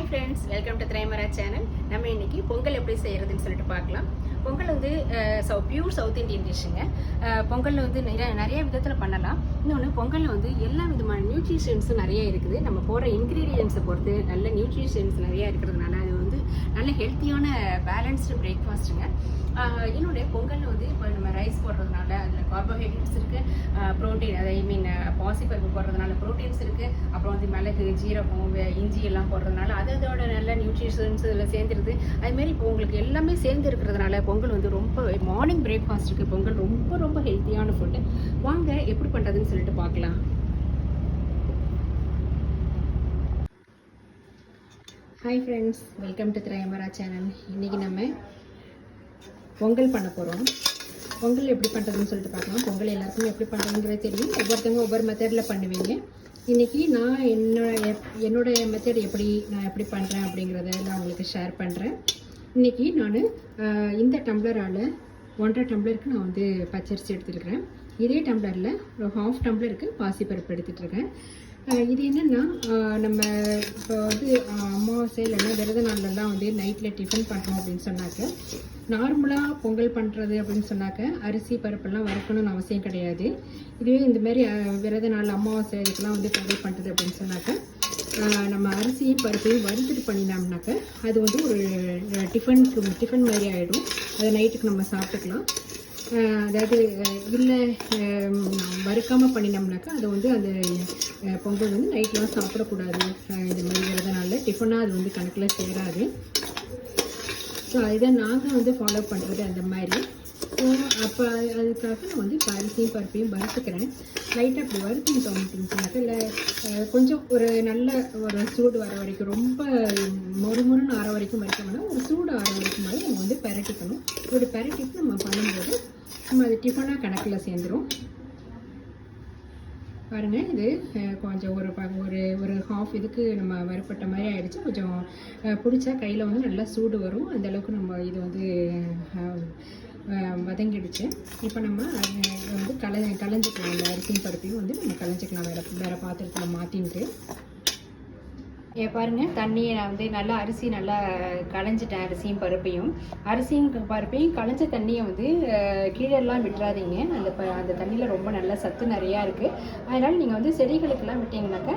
Hi friends, welcome to Thiraimara channel. நம்ம இன்னைக்கு பொங்கல் எப்படி செய்யறதுன்னு சொல்லிட்டு பார்க்கலாம். பொங்கல் வந்து பியூர் சவுத் இந்தியன் டிஷ்ஷுங்க. பொங்கலில் வந்து நிறைய விதத்தில் பண்ணலாம். இன்னொன்று, பொங்கலில் வந்து எல்லா விதமான நியூட்ரிஷன்ஸும் நிறைய இருக்குது. நம்ம போடுற இன்க்ரீடியன்ஸை பொறுத்து நல்ல நியூட்ரிஷன்ஸ் நிறையா இருக்கிறதுனால அது வந்து நல்ல ஹெல்த்தியான பேலன்ஸ்டு பிரேக்ஃபாஸ்ட்டுங்க. இன்னொன்று, பொங்கலில் வந்து இப்போ நம்ம ரைஸ் போடுறதுனால அதில் கார்போஹைட்ரேட்ஸ் இருக்குது, ப்ரோட்டீன், ஐ மீன் பாசிப்பருப்பு போடுறதுனால ப்ரோட்டீன்ஸ் இருக்குது. அப்புறம் வந்து மிளகு, ஜீரகம், இஞ்சி எல்லாம் போடுறதுனால அதோட நல்ல நியூட்ரிஷன்ஸ் இதில் சேர்ந்துருது. அதுமாரி இப்போ உங்களுக்கு எல்லாமே சேர்ந்து இருக்கிறதுனால பொங்கல் வந்து ரொம்ப மார்னிங் பிரேக்ஃபாஸ்ட்டுக்கு பொங்கல் ரொம்ப ரொம்ப ஹெல்த்தியான ஃபுட்டு. வாங்க எப்படி பண்ணுறதுன்னு சொல்லிட்டு பார்க்கலாம். Hi friends, welcome to Thiraimara channel. இன்றைக்கி நம்ம பொங்கல் பண்ண போகிறோம். பொங்கல் எப்படி பண்ணுறதுன்னு சொல்லிட்டு பார்க்கலாம். பொங்கல் எல்லாருக்குமே எப்படி பண்ணுறதுங்கிறது தெரியும். ஒவ்வொருத்தவங்க ஒவ்வொரு மெத்தடில் பண்ணுவீங்க. இன்றைக்கி நான் என்னோட மெத்தட் நான் எப்படி பண்ணுறேன் அப்படிங்கிறத நான் உங்களுக்கு ஷேர் பண்ணுறேன். இன்றைக்கி நான் இந்த டம்ளரால் 1.5 டம்ளருக்கு நான் வந்து பச்சரிசி எடுத்துருக்கிறேன். இதே டம்ளரில் ஒரு 1/2 டம்ளருக்கு பாசிப்பருப்பு எடுத்துகிட்ருக்கேன். இது என்னென்னா, நம்ம இப்போ வந்து அமாவாசை இல்லைன்னா விரத நாள்லாம் வந்து நைட்டில் டிஃபன் பண்ணுறோம் அப்படின்னு சொன்னாக்க, நார்மலாக பொங்கல் பண்ணுறது அப்படின்னு சொன்னாக்க அரிசி பருப்பெல்லாம் வறுக்கணும்னு அவசியம் கிடையாது. இதுவே இந்தமாரி விரத நாள் அமாவாசை இதுக்கெல்லாம் வந்து பொங்கல் பண்ணுறது அப்படின்னு சொன்னாக்க நம்ம அரிசியும் பருப்பையும் வறுத்துட்டு பண்ணினோம்னாக்க அது வந்து ஒரு டிஃபன் மாதிரி ஆகிடும். அதை நைட்டுக்கு நம்ம சாப்பிட்டுக்கலாம். அதாவது இல்லை வறுக்காமல் பண்ணினோம்னாக்கா அதை வந்து அந்த பொங்கல் வந்து நைட்லாம் சாப்பிடக்கூடாது. இந்த மாதிரி விரதனால டிஃபனாக அது வந்து கணக்கில் சேராது. ஸோ இதை நாங்கள் வந்து ஃபாலோ பண்ணுறது அந்த மாதிரி. ஸோ அப்போ அதுக்காக நான் வந்து அரிசியும் பருப்பையும் வறுத்துக்கிறேன். லைட்டாக அப்படி வறுத்துக்கிட்டோம் அப்படின்னு சொன்னாக்கா, இல்லை கொஞ்சம் ஒரு நல்ல ஒரு சூடு வர வரைக்கும், ரொம்ப மொறுமொறுன்னு ஆற வரைக்கும் வரைக்கணும்னா ஒரு சூடு ஆற வரைக்கும் மாதிரி நம்ம வந்து பெரட்டிக்கணும். இப்படி பெரட்டிட்டு நம்ம பண்ணும்போது நம்ம அது டிஃபனாக கணக்கில் சேர்ந்துடும். பாருங்கள், இது கொஞ்சம் ஒரு ஹாஃப் இதுக்கு நம்ம வறுப்பட்ட மாதிரி ஆகிடுச்சு. கொஞ்சம் பிடிச்சா கையில் வந்து நல்லா சூடு வரும். அந்தளவுக்கு நம்ம இது வந்து வதங்கிடுச்சு. இப்போ நம்ம வந்து களைஞ்சிக்கலாம். அந்த அரிசியும் பருப்பையும் வந்து நம்ம களைஞ்சிக்கலாம் வேறு பாத்திரத்தில் மாற்றிட்டு. பாருங்கள், தண்ணியை நான் வந்து நல்லா நல்லா களைஞ்சிட்டேன். அரிசியும் பருப்பையும் களைஞ்ச தண்ணியை வந்து கீழெல்லாம் விட்டுறாதீங்க. அந்த தண்ணியில் ரொம்ப நல்ல சத்து நிறையா இருக்குது. அதனால் நீங்கள் வந்து செடிகளுக்கெல்லாம் விட்டிங்கனாக்கா,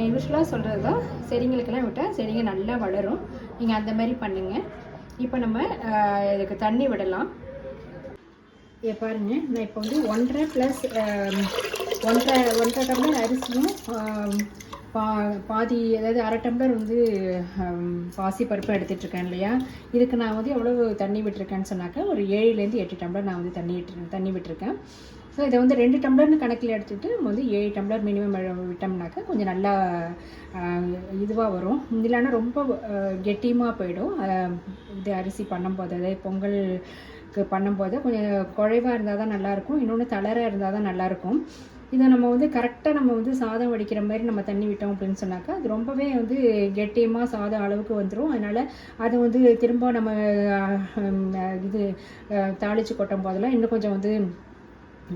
யூஸ்வலாக சொல்கிறது தான், செடிங்களுக்கெல்லாம் விட்டால் செடிங்க நல்லா வளரும். நீங்கள் அந்த மாதிரி பண்ணுங்கள். இப்போ நம்ம இதுக்கு தண்ணி விடலாம். பாருங்கள், நான் இப்போ வந்து 1.5 + 1.5 டம்ளர் அரிசியும் பாதி, அதாவது 1/2 டம்ளர் வந்து பாசிப்பருப்பு எடுத்துகிட்ருக்கேன் இல்லையா. இதுக்கு நான் வந்து எவ்வளோ தண்ணி விட்டுருக்கேன்னு சொன்னாக்கா ஒரு 7லேருந்து 8 டம்ளர் நான் வந்து தண்ணி விட்டுருக்கேன். ஸோ இதை வந்து 2 டம்ளர்னு கணக்கில் எடுத்துகிட்டு நம்ம வந்து 7 டம்ளர் மினிமம் விட்டோம்னாக்கா கொஞ்சம் நல்லா இதுவாக வரும். இல்லைன்னா ரொம்ப கெட்டியமாக போயிடும். இது அரிசி பண்ணும்போது, அதாவது பொங்கலுக்கு பண்ணும்போது கொஞ்சம் குழைவாக இருந்தால் தான் நல்லாயிருக்கும். இன்னொன்று தளராக இருந்தால் தான் நல்லாயிருக்கும். இதை நம்ம வந்து கரெக்டாக நம்ம வந்து சாதம் வடிக்கிற மாதிரி நம்ம தண்ணி விட்டோம் அப்படின்னு சொன்னாக்கா அது ரொம்பவே வந்து கெட்டியமாக சாதம் அளவுக்கு வந்துடும். அதனால் அதை வந்து திரும்ப நம்ம இது தாளித்து கொட்டும் போதெல்லாம் இன்னும் கொஞ்சம் வந்து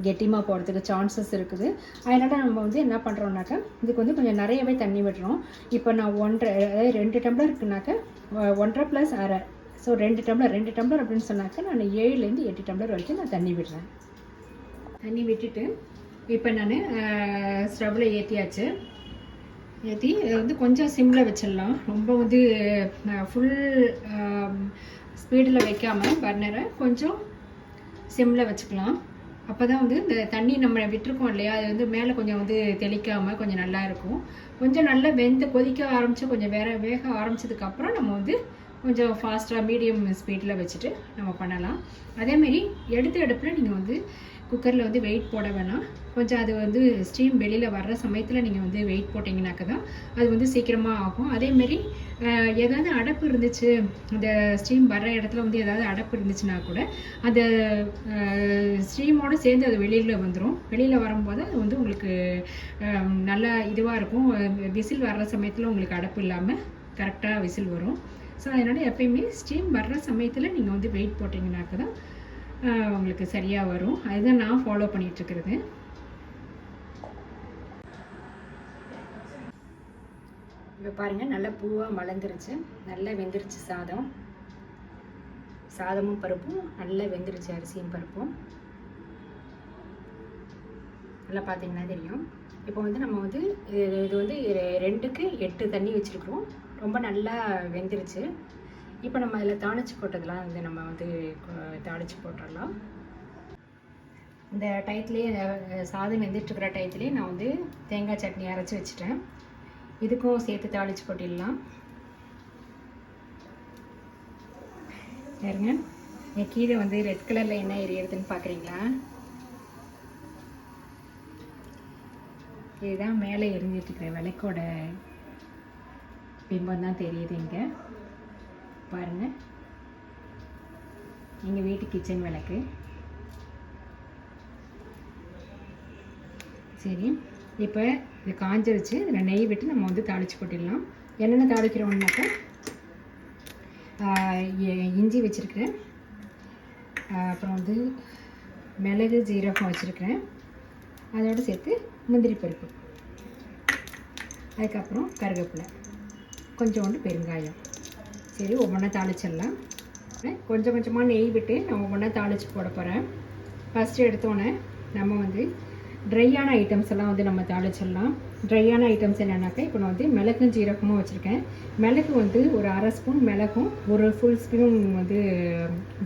கெட்டியமாக போகிறதுக்கு சான்சஸ் இருக்குது. அதனால் நம்ம வந்து என்ன பண்ணுறோம்னாக்கா இதுக்கு வந்து கொஞ்சம் நிறையவே தண்ணி விடுறோம். இப்போ நான் 1.5, அதாவது 2 டம்ளர் இருக்குனாக்கா 1.5 + 1/2, ஸோ 2 டம்ளர் அப்படின்னு சொன்னாக்கா நான் 7லேருந்து 8 டம்ளர் வரைக்கும் நான் தண்ணி விடுறேன். தண்ணி விட்டுட்டு இப்போ நான் ஸ்டவ்வில் ஏற்றி வந்து கொஞ்சம் சிம்மில் வச்சிடலாம். ரொம்ப வந்து ஃபுல் ஸ்பீடில் வைக்காமல் பர்னரை கொஞ்சம் சிம்மில் வச்சுக்கலாம். அப்போ தான் வந்து இந்த தண்ணி நம்ம விட்டுருக்கோம் இல்லையா, அது வந்து மேலே கொஞ்சம் வந்து தெளிக்காமல் கொஞ்சம் நல்லாயிருக்கும். கொஞ்சம் நல்லா கொதிக்க ஆரம்பித்து கொஞ்சம் வேக ஆரம்பித்ததுக்கப்புறம் நம்ம வந்து கொஞ்சம் ஃபாஸ்ட்டாக மீடியம் ஸ்பீடில் வச்சுட்டு நம்ம பண்ணலாம். அதேமாரி எடுத்த அடுப்பில் நீங்கள் வந்து குக்கரில் வந்து வெயிட் போட வேணாம். கொஞ்சம் அது வந்து ஸ்டீம் வெளியில் வர்ற சமயத்தில் நீங்கள் வந்து வெயிட் போட்டிங்கனாக்க தான் அது வந்து சீக்கிரமாக ஆகும். அதேமாரி ஏதாவது அடப்பு இருந்துச்சு, அந்த ஸ்டீம் வர்ற இடத்துல வந்து ஏதாவது அடப்பு இருந்துச்சுன்னா கூட அந்த ஸ்டீமோடு சேர்ந்து அது வெளியில் வந்துடும். வெளியில் வரும்போது அது வந்து உங்களுக்கு நல்லா இதுவாக இருக்கும். விசில் வர்ற சமயத்தில் உங்களுக்கு அடப்பு இல்லாமல் கரெக்டாக விசில் வரும். ஸோ அதனால் எப்பயுமே ஸ்டீம் வர்ற சமயத்தில் நீங்கள் வந்து வெயிட் போட்டிங்கனாக்க தான் உங்களுக்கு சரியாக வரும். அதுதான் நான் ஃபாலோ பண்ணிகிட்ருக்கிறது. இப்போ பாருங்கள் நல்லா பூவாக மலர்ந்துருச்சு, நல்லா வெந்துருச்சு சாதமும் பருப்பும் நல்லா வெந்துருச்சு, அரிசியும் பருப்பும் நல்லா பார்த்தீங்கன்னா தெரியும். இப்போ வந்து நம்ம வந்து இது வந்து 2க்கு 8 தண்ணி வச்சுருக்குறோம், ரொம்ப நல்லா வெந்துருச்சு. இப்போ நம்ம அதில் தாளித்து போட்டதெல்லாம் வந்து நம்ம வந்து தாளித்து போட்டுடலாம். இந்த டயத்துலேயே சாதம் வெந்துட்டுருக்கிற டயத்துலேயே நான் வந்து தேங்காய் சட்னி அரைச்சி வச்சுட்டேன். இதுக்கும் சேர்த்து தாளித்து போட்டிடலாம். பாருங்க, என் கீழே வந்து ரெட் கலரில் என்ன எரியறதுன்னு பார்க்குறீங்களா? இதுதான் மேலே எரிஞ்சிட்ருக்கிற விளக்கோட பிம்பம் தான் தெரியுது இங்கே பாருங்கள். எங்கள் வீட்டு கிச்சன் விளக்கு. சரி, இப்போ இது காஞ்சிருச்சு. இதில் நெய் விட்டு நம்ம வந்து தாளித்து போட்டிடலாம். என்னென்ன தாளிக்கிறோம்னாக்கா இஞ்சி வச்சுருக்கிறேன், அப்புறம் வந்து மிளகு ஜீரகம் வச்சுருக்கிறேன், அதோடு சேர்த்து முந்திரி பருப்பு, அதுக்கப்புறம் கருவேப்பிலை, கொஞ்சோண்டு பெருங்காயம். சரி, ஒவ்வொன்றா தாளிச்சிடலாம். கொஞ்சம் கொஞ்சமாக நெய் விட்டு நான் ஒவ்வொன்றா தாளித்து போட போகிறேன். ஃபஸ்ட்டு எடுத்தோன்னே நம்ம வந்து ட்ரையான ஐட்டம்ஸ் எல்லாம் வந்து நம்ம தாளிச்சிடலாம். ட்ரையான ஐட்டம்ஸ் என்னென்னாக்கா, இப்போ நான் வந்து மிளகும் ஜீரகமும் வச்சுருக்கேன். மிளகு வந்து ஒரு 1/2 ஸ்பூன் மிளகும், ஒரு ஃபுல் ஸ்பூன் வந்து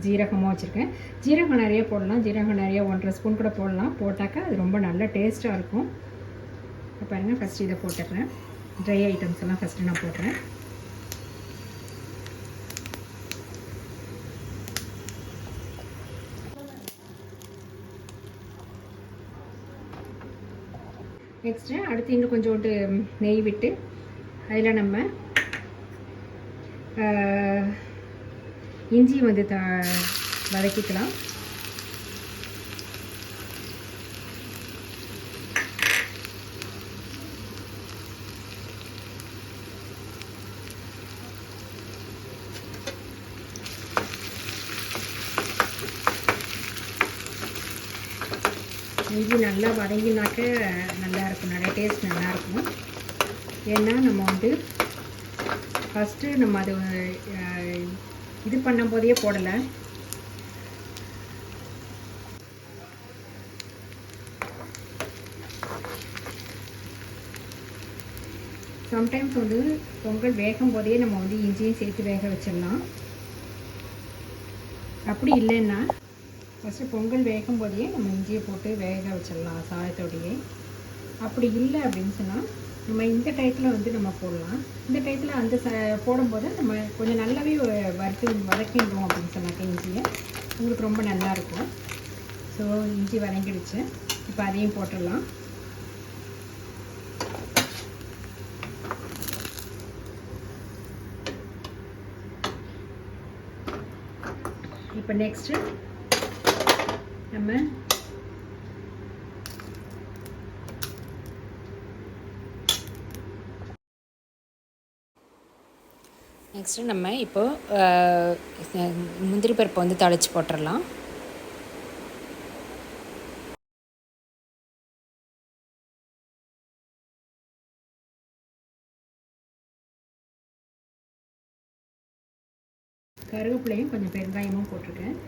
ஜீரகமும் வச்சுருக்கேன். ஜீரகம் நிறைய போடலாம், ஜீரகம் நிறைய 1/2 ஸ்பூன் கூட போடலாம். போட்டாக்கா அது ரொம்ப நல்ல டேஸ்ட்டாக இருக்கும். இப்போ பாருங்கள், ஃபஸ்ட்டு இதை போட்டுடுறேன். ட்ரை ஐட்டம்ஸ் எல்லாம் ஃபஸ்ட்டு நான் போடுறேன். நெக்ஸ்ட்டு அடுத்து இன்னும் கொஞ்சோண்டு நெய் விட்டு அதில் நம்ம இஞ்சி வந்து வதக்கிக்கலாம். இஞ்சி நல்லா வதங்கினாக்க நல்லாயிருக்கும், நிறைய டேஸ்ட் நல்லாயிருக்கும். ஏன்னா நம்ம வந்து ஃபஸ்ட்டு நம்ம அது இது பண்ணும் போதே போடலை. சம்டைம்ஸ் வந்து பொங்கல் வேகும் போதே நம்ம வந்து இஞ்சியும் சேர்த்து வேக வச்சிடலாம். அப்படி இல்லைன்னா ஃபஸ்ட்டு பொங்கல் வேகும் போதே நம்ம இஞ்சியை போட்டு வேக வச்சிடலாம் சாதத்தோடையே. அப்படி இல்லை அப்படின்னு சொன்னால் நம்ம இந்த டயத்தில் வந்து நம்ம போடலாம். இந்த டயத்தில் அந்த போடும்போது நம்ம கொஞ்சம் நல்லாவே வதக்கிடுவோம் அப்படின்னு சொன்னாக்க இஞ்சியை உங்களுக்கு ரொம்ப நல்லாயிருக்கும். ஸோ இஞ்சி வதங்கிடுச்சு, இப்போ அதையும் போட்டுடலாம். இப்போ நெக்ஸ்ட்டு நம்ம இப்போது முந்திரி பருப்பை வந்து தாளித்து போட்டுடலாம். கருவேப்பிலையும் கொஞ்சம் பெருங்காயமும் போட்டிருக்கேன்.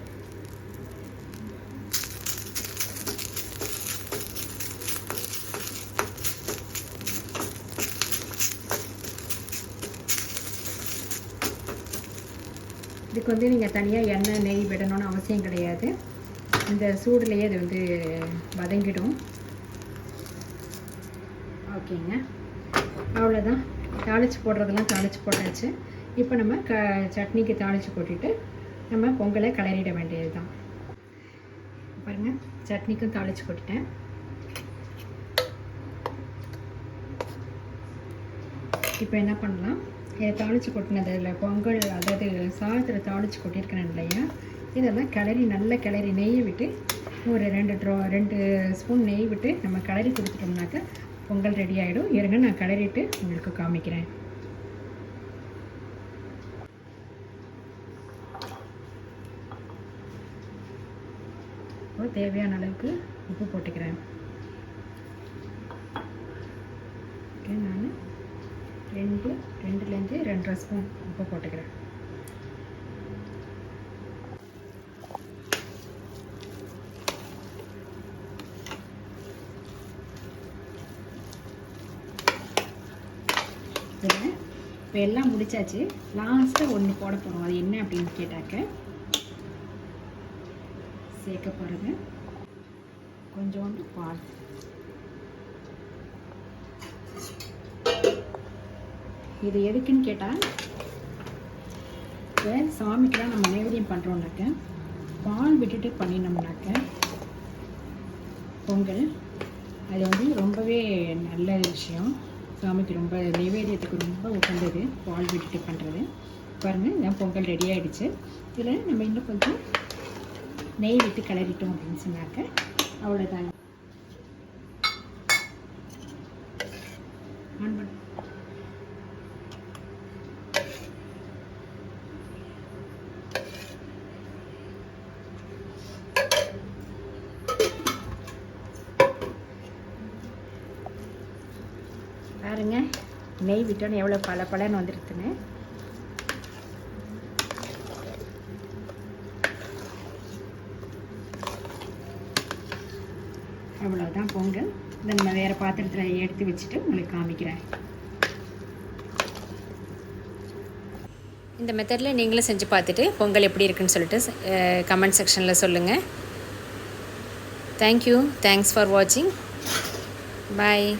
இதுக்கு வந்து நீங்கள் தனியாக எண்ணெய் நெய் விடணும்னு அவசியம் கிடையாது. இந்த சூடுலேயே அது வந்து வதங்கிடும். ஓகேங்க, அவ்வளோதான். தாளித்து போடுறதெல்லாம் தாளித்து போட்டாச்சு. இப்போ நம்ம சட்னிக்கு தாளித்து போட்டுட்டு நம்ம பொங்கலை கிளறிட வேண்டியது தான். பாருங்கள், சட்னிக்கும் தாளித்து போட்டுட்டேன். இப்போ என்ன பண்ணலாம், இதை தாளித்து கொட்டினது இல்லை பொங்கல், அதாவது சாதத்தில் தாளித்து கொட்டியிருக்கிறேன் இல்லையா, இதெல்லாம் கிளறி நல்லா கிளறி நெய் விட்டு ஒரு 2 ஸ்பூன் நெய் விட்டு நம்ம கிளறி கொடுத்துட்டோம்னாக்க பொங்கல் ரெடி ஆகிடும். இருங்க, நான் கிளறிட்டு உங்களுக்கு காமிக்கிறேன். இப்போ தேவையான அளவுக்கு உப்பு போட்டுக்கிறேன். ஓகே, நான் 2 1.5 ஸ்பூன் உப்பு போட்டுக்கிறேன். இதில் இப்போ எல்லாம் முடிச்சாச்சு. லாஸ்ட்டாக ஒன்று போட போகிறோம். அது என்ன அப்படின்னு கேட்டாக்க சேர்க்க போகிறது கொஞ்சோண்டு பால். இது எதுக்குன்னு கேட்டால், இப்போ சாமிக்கெலாம் நம்ம நைவேத்தியம் பண்ணுறோம்னாக்க பால் விட்டுட்டு பண்ணினோம்னாக்க பொங்கல் அது வந்து ரொம்பவே நல்ல விஷயம். சாமிக்கு ரொம்ப நைவேத்தியத்துக்கு ரொம்ப உகந்தது பால் விட்டுட்டு பண்ணுறது. பாருங்கள், இதான் பொங்கல் ரெடி ஆகிடுச்சு. இதில் நம்ம இன்னும் கொஞ்சம் நெய் விட்டு கிளறிட்டோம் அப்படின்னு சொன்னாக்க அவ்வளோதாங்க. பாருங்க, நெய் விட்டோன்னு எவ்வளோ பலன்னு வந்துருக்குன்னு. அவ்வளோதான் பொங்கல். இதை நம்ம வேறு பாத்திரத்தில் எடுத்து வச்சுட்டு உங்களுக்கு காமிக்கிறேன். இந்த மெத்தடில் நீங்களும் செஞ்சு பார்த்துட்டு பொங்கல் எப்படி இருக்குன்னு சொல்லிட்டு கமெண்ட் செக்ஷனில் சொல்லுங்கள். தேங்க்யூ. தேங்க்ஸ் ஃபார் வாட்சிங். பாய்.